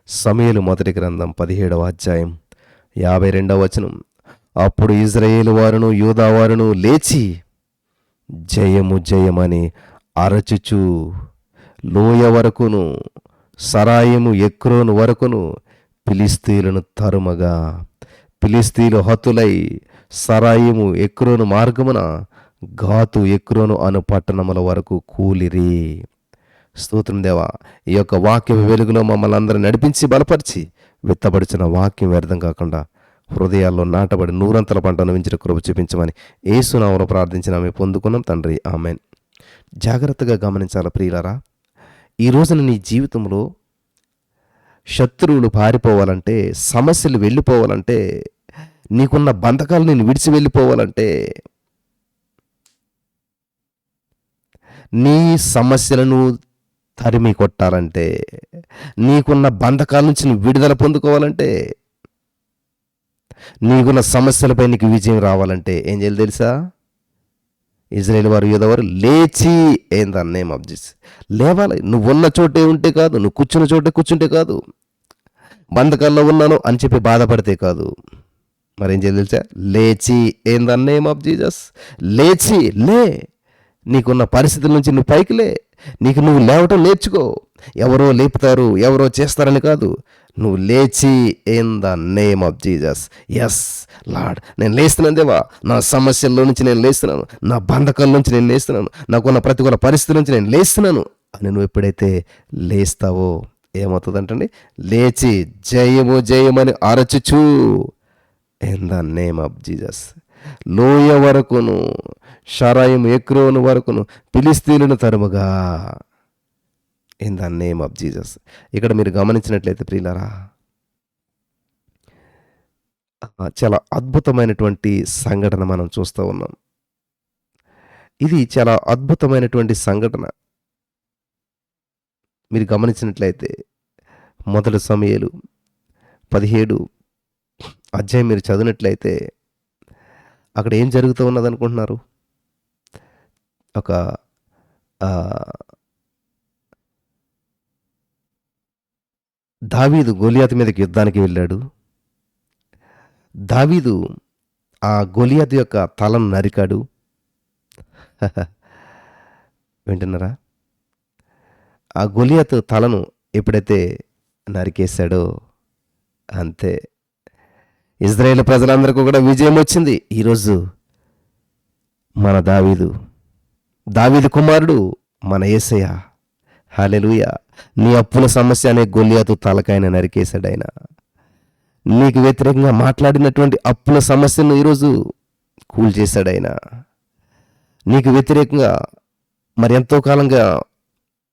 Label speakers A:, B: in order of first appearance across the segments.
A: సమూయేలు మొదటి గ్రంథం 17వ అధ్యాయం 52వ వచనం. అప్పుడు ఇజ్రాయేలు వారును యూదా వారును లేచి జయము జయమని అరచుచు లోయ వరకును సరాయము ఎక్రోను వరకును ఫిలిష్తీయులను తరుమగా, ఫిలిష్తీయులు హతులై సరాయిము ఎక్రోను మార్గమున గాతు ఎక్రోను అను పట్టణముల వరకు కూలిరి. స్తోత్రం దేవా, ఈ యొక్క వాక్య వెలుగులో మమ్మల్ని అందరూ నడిపించి బలపరిచి విత్తబడిచిన వాక్యం వ్యర్థం కాకుండా హృదయాల్లో నాటబడి నూరంతల పంటను వించిన కృప చూపించమని యేసునామములో ప్రార్థించిన ఆమె పొందుకున్నాం తండ్రి, ఆమెన్. జాగ్రత్తగా గమనించాల ప్రియులారా, ఈ రోజున నీ జీవితంలో శత్రువులు పారిపోవాలంటే, సమస్యలు వెళ్ళిపోవాలంటే, నీకున్న బంధకాలు నేను విడిచి వెళ్ళిపోవాలంటే, నీ సమస్యలను తరిమి కొట్టాలంటే, నీకున్న బంధకాల నుంచి నువ్వు విడుదల పొందుకోవాలంటే, నీకున్న సమస్యలపై నీకు విజయం రావాలంటే ఏం చేయాలి తెలుసా? ఇజ్రాయేల్ వారు యూదా వారు లేచి ఏం ద నేమ్ ఆఫ్ జీసస్ లేవాలి. నువ్వు ఉన్న చోటే ఉంటే కాదు, నువ్వు కూర్చున్న చోటే కూర్చుంటే కాదు, బంధకాల్లో ఉన్నాను అని చెప్పి బాధపడితే కాదు, మరేం చేయాలి తెలుసా? లేచి ఏం ద నేమ్ ఆఫ్ జీసస్ లేచి లే. నీకున్న పరిస్థితుల నుంచి నువ్వు పైకి లే. నీకు నువ్వు లేవటం నేర్చుకో. ఎవరో లేపుతారు, ఎవరో చేస్తారని కాదు, నువ్వు లేచి in the name of Jesus. Yes Lord, నేను లేస్తున్నాను దేవా, నా సమస్యల్లో నుంచి నేను లేస్తున్నాను, నా బంధకాల నుంచి నేను లేస్తున్నాను, నాకున్న ప్రతికూల పరిస్థితుల నుంచి నేను లేస్తున్నాను అని నువ్వు ఎప్పుడైతే లేస్తావో ఏమవుతుందంటండి? లేచి జయము జయమని అరచుచు in the name of Jesus లోయ వరకును షరాయిం ఎక్రోను వరకును ఫిలిష్తీయులను తరుముగా in the name of Jesus. ఇక్కడ మీరు గమనించినట్లయితే ప్రియులారా, చాలా అద్భుతమైనటువంటి సంఘటన మనం చూస్తూ ఉన్నాం. ఇది చాలా అద్భుతమైనటువంటి సంఘటన. మీరు గమనించినట్లయితే మొదటి సమూయేలు 17 అధ్యాయం మీరు చదివినట్లయితే అక్కడ ఏం జరుగుతూ ఉన్నది అనుకుంటున్నారు? ఒక దావీదు గొలియాతు మీదకి యుద్ధానికి వెళ్ళాడు. దావీదు ఆ గొలియాతు యొక్క తలను నరికాడు. వింటున్నారా? ఆ గొలియాతు తలను ఎప్పుడైతే నరికేశాడో అంతే, ఇజ్రాయేల్ ప్రజలందరికీ కూడా విజయం వచ్చింది. ఈరోజు మన దావీదు కుమారుడు మన యేసయ్య. హల్లెలూయా. నీ అప్పుల సమస్య అనే గొలియాతు తలకాయన నరికేశాడు ఆయన. నీకు వ్యతిరేకంగా మాట్లాడినటువంటి అప్పుల సమస్యను ఈరోజు కూల్చేశాడు ఆయన. నీకు వ్యతిరేకంగా మరి ఎంతో కాలంగా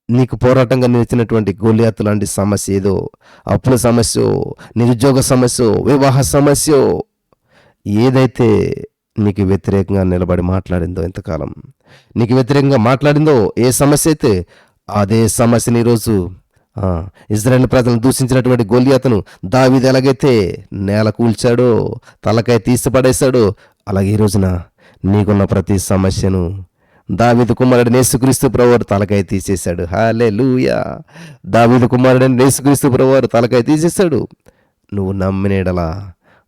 A: నీకు పోరాటంగా నిలిచినటువంటి గొలియాతు లాంటి సమస్య ఏదో, అప్పుల సమస్య, నిరుద్యోగ సమస్య, వివాహ సమస్య, ఏదైతే నీకు వ్యతిరేకంగా నిలబడి మాట్లాడిందో, ఎంతకాలం నీకు వ్యతిరేకంగా మాట్లాడిందో, ఏ సమస్య అయితే అదే సమస్యని ఈరోజు ఇజ్రాయేల్ ప్రజలను దూషించినటువంటి గొలియాతును దావీదు ఎలాగైతే నేల కూల్చాడో, తలకాయ తీసి పడేశాడో, అలాగే ఈ రోజున నీకున్న ప్రతి సమస్యను దావీదు కుమారుడు యేసుక్రీస్తు ప్రభువారు తలకాయ తీసేశాడు. హల్లెలూయా. దావీదు కుమారుడు యేసుక్రీస్తు ప్రభువారు తలకాయ తీసేశాడు. నువ్వు నమ్మినేడలా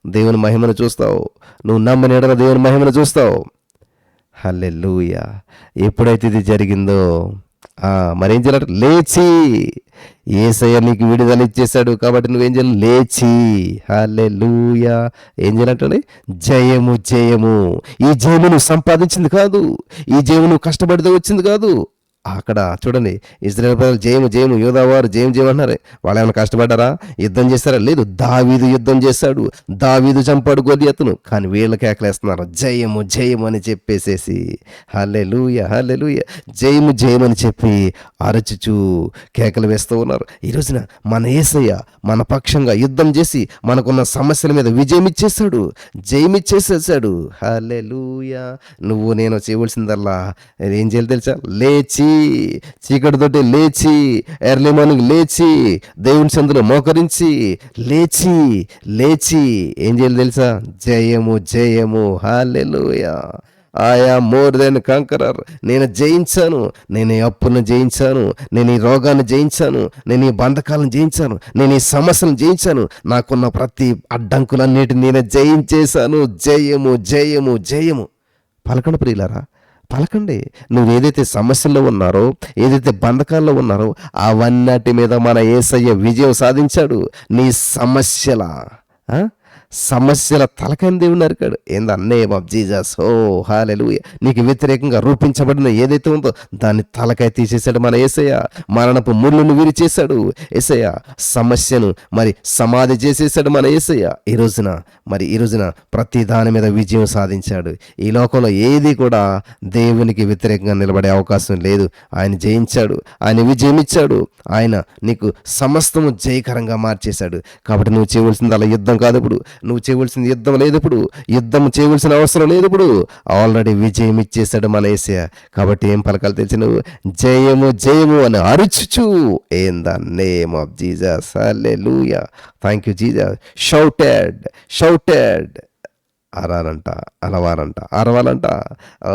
A: దేవుని మహిమను చూస్తావు. నువ్వు నమ్మినేడలా దేవుని మహిమను చూస్తావు. హల్లెలూయా. ఎప్పుడైతే ఇది జరిగిందో మరేం చేయాలంటే లేచి, యేసయ్య నీకు విడుదల ఇచ్చేశాడు కాబట్టి నువ్వేం చేయాలి? లేచి. హల్లెలూయా. ఏం చేయాలంటే జయము జయము. ఈ జయము నువ్వు సంపాదించింది కాదు, ఈ జయము నువ్వు కష్టపడితే వచ్చింది కాదు. అక్కడ చూడండి, ఇజ్రాయేల్ ప్రజలు జయము జయము, యూదా వారు జయం జయం అన్నారు. వాళ్ళు ఏమైనా కష్టపడ్డారా? యుద్ధం చేస్తారా? లేదు. దావీదు యుద్ధం చేశాడు, దావీదు చంపాడు గొలియాతును. కానీ వీళ్ళ కేకలేస్తున్నారు జయము జయము అని చెప్పేసేసి. హల్లెలూయా హల్లెలూయా. జయము జయము అని చెప్పి అరచుచు కేకలు వేస్తూ ఉన్నారు. ఈ రోజున మన యేసయ్య మన పక్షంగా యుద్ధం చేసి మనకున్న సమస్యల మీద విజయం ఇచ్చేశాడు, జయం ఇచ్చేసేసాడు. హల్లెలూయా. నువ్వు నేను చేయవలసిందల్లా ఏం చేయాలి తెలుసా? లేచి, చీకటితోటి లేచి, ఎర్లీ మార్నింగ్ లేచి, దేవుని సందులో మోకరించి లేచి లేచి ఏం చేయాలి తెలుసా? జయము జయము. హల్లెలూయా ఆయా మోర్ దెన్ కంకరర్. నేను జయించాను, నేను ఈ అప్పులను జయించాను, నేను ఈ రోగాన్ని జయించాను, నేను ఈ బంధకాలను జయించాను, నేను ఈ సమస్యలను జయించాను, నాకున్న ప్రతి అడ్డంకులన్నిటిని నేను జయించేశాను. జయము జయము జయము. పలకండి ప్రియులారా, పలకండి. నువ్వు ఏదైతే సమస్యల్లో ఉన్నారో, ఏదైతే బంధకాల్లో ఉన్నారో, అవన్నటి మీద మన యేసయ్య విజయం సాధించాడు. నీ సమస్యల తలకని దేవుడు నరికాడు. In the name of Jesus. ఓ హల్లెలూయా. నీకు వ్యతిరేకంగా రూపించబడిన ఏదైతే ఉందో దాన్ని తలకాయ తీసేశాడు మన యేసయ్య. మరణపు ముళ్ళును విరిచేశాడు యేసయ్య. సమస్యను మరి సమాధి చేసేసాడు మన యేసయ్య. ఈ రోజున ప్రతి దాని మీద విజయం సాధించాడు. ఈ లోకంలో ఏది కూడా దేవునికి వ్యతిరేకంగా నిలబడే అవకాశం లేదు. ఆయన జయించాడు, ఆయన విజయం ఇచ్చాడు. ఆయన నీకు సమస్తము జయకరంగా మార్చేశాడు. కాబట్టి నువ్వు చేయవలసింది అలా యుద్ధం కాదు. ఇప్పుడు నువ్వు చేయవలసింది యుద్ధం లేదు. ఇప్పుడు యుద్ధం చేయవలసిన అవసరం లేదు. ఇప్పుడు ఆల్రెడీ విజయం ఇచ్చేశాడు మన యేసయ్య. కాబట్టి ఏం పలకాలు తెలిసి నువ్వు జయము జయము అని అరుచుచు in the name of Jesus. హల్లెలూయా. Thank you Jesus. షౌటెడ్ అరవాలంట. ఓ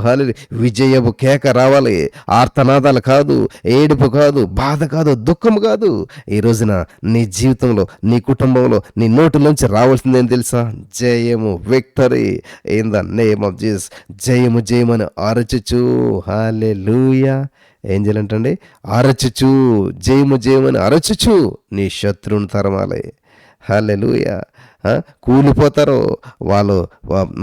A: హల్లెలూయా. విజయపు కేక రావాలి. ఆర్తనాదాలు కాదు, ఏడుపు కాదు, బాధ కాదు, దుఃఖం కాదు. ఈ రోజున నీ జీవితంలో, నీ కుటుంబంలో, నీ నోటిలోంచి రావాల్సిందేం తెలుసా? జయము, victory in the name of Jesus. జయము జయమని అరచుచు. హల్లెలూయా. ఏం చేయాలంటండి? అరచుచు, జయము జయమని అరచుచు నీ శత్రువుని తరమాలి. హల్లెలూయా. కూలిపోతారు వాళ్ళు,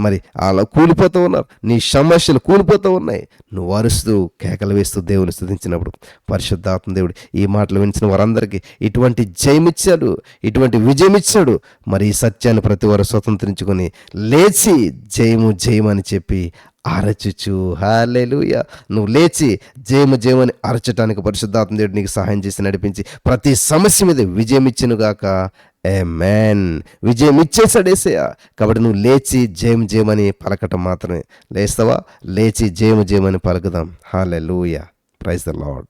A: మరి అలా కూలిపోతూ ఉన్నారు. నీ సమస్యలు కూలిపోతూ ఉన్నాయి. నువ్వు అరుస్తూ కేకలు వేస్తూ దేవుని స్తుతించినప్పుడు పరిశుద్ధాత్మ దేవుడు ఈ మాటలు వినిచిన వారందరికీ ఇటువంటి జయమిచ్చాడు, ఇటువంటి విజయం ఇచ్చాడు. మరి ఈ సత్యాన్ని ప్రతి వారు స్వతంత్రించుకొని లేచి జయము జయమని చెప్పి అరచుచు. హల్లెలూయా. నువ్వు లేచి జయము జయమని అరచటానికి పరిశుద్ధాత్మ దేవుడు నీకు సహాయం చేసి నడిపించి ప్రతి సమస్య మీద విజయం ఇచ్చునుగాక. ఆమేన్. విజయం ఇచ్చేసాడు యేసయ్య. కాబట్టి నువ్వు లేచి జయం జయమని పలకటం మాత్రమే. లేస్తావా? లేచి జయము జయమని పలుకుదాం. హల్లెలూయా. Praise the lord.